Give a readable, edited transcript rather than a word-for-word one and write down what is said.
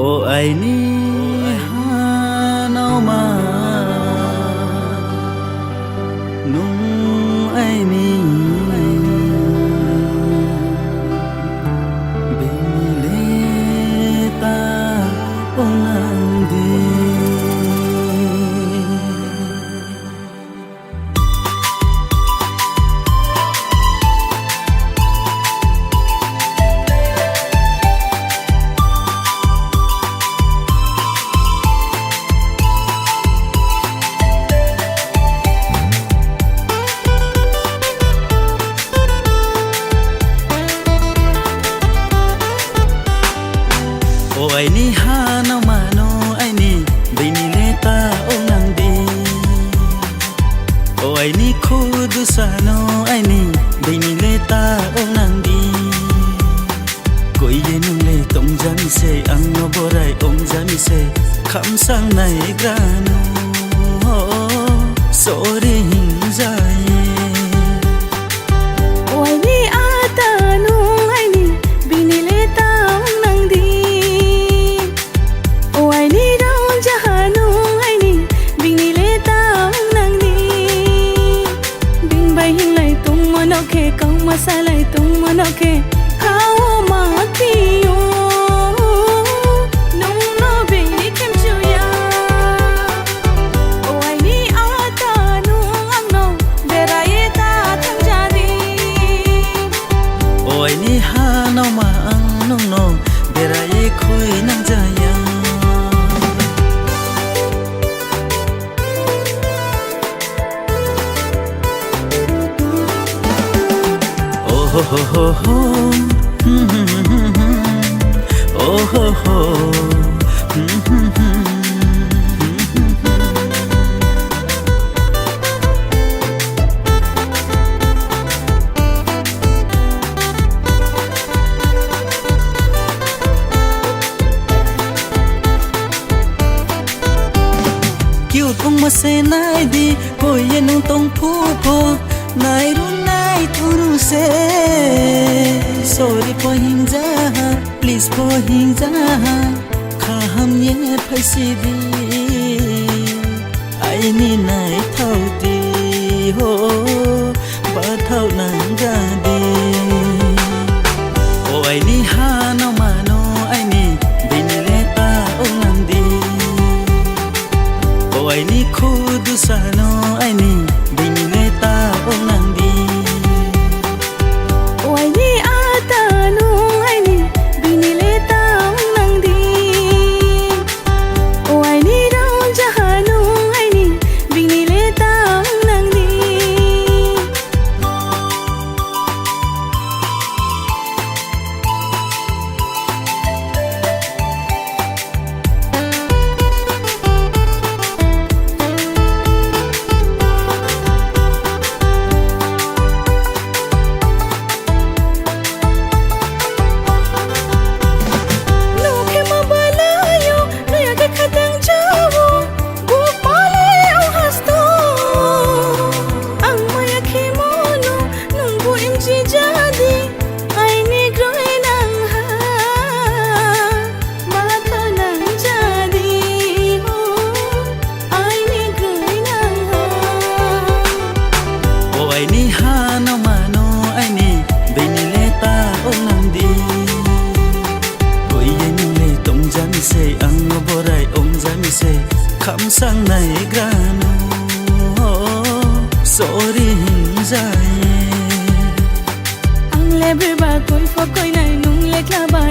O ai ni hanau ma nung ai ni benileta onang di O ai ni hanau mano ai ni benileta onang di O ai ni khudu sano ai ni benileta onang di Koi ye nung le tong jami se ang no borai ong jami se kham sang nai grano sorry hing jai O ai ni ata nung ai ni benileta onang di O ai ni raun jahanung ai ni benileta onang di Bing bai hing lai tung manok ke kau masalai tung manok ke kau mati yo nung no bini kem chuya O ai ni ata nung ang no berai ta thang jadi O ai ni hanau ma ang nung no berai khoi nang jaya Oh ho ho ho ho Oh ho ho Kiu tung ma se nai di ko ye nung tong phu pho nai ru nai thuru se sorry for hing ja please for hing ja kha ham ye phai si di ai ni nai thau ti ho ba thau nang ga di O ai ni hanau ma no ai ni benileta onang di O ai ni khudu sano ai ni benileta onang di O ai ni ata nung ai ni benileta onang di O ai ni raun jahanung ai ni benileta onang di O ai ni hanau ma no ai ni benileta onang di Koi ye nung le tong jami se ang no borai ong jami se kham sang nai grano sorry hing jai Ang leber ba koi fo koi nai nung le klaba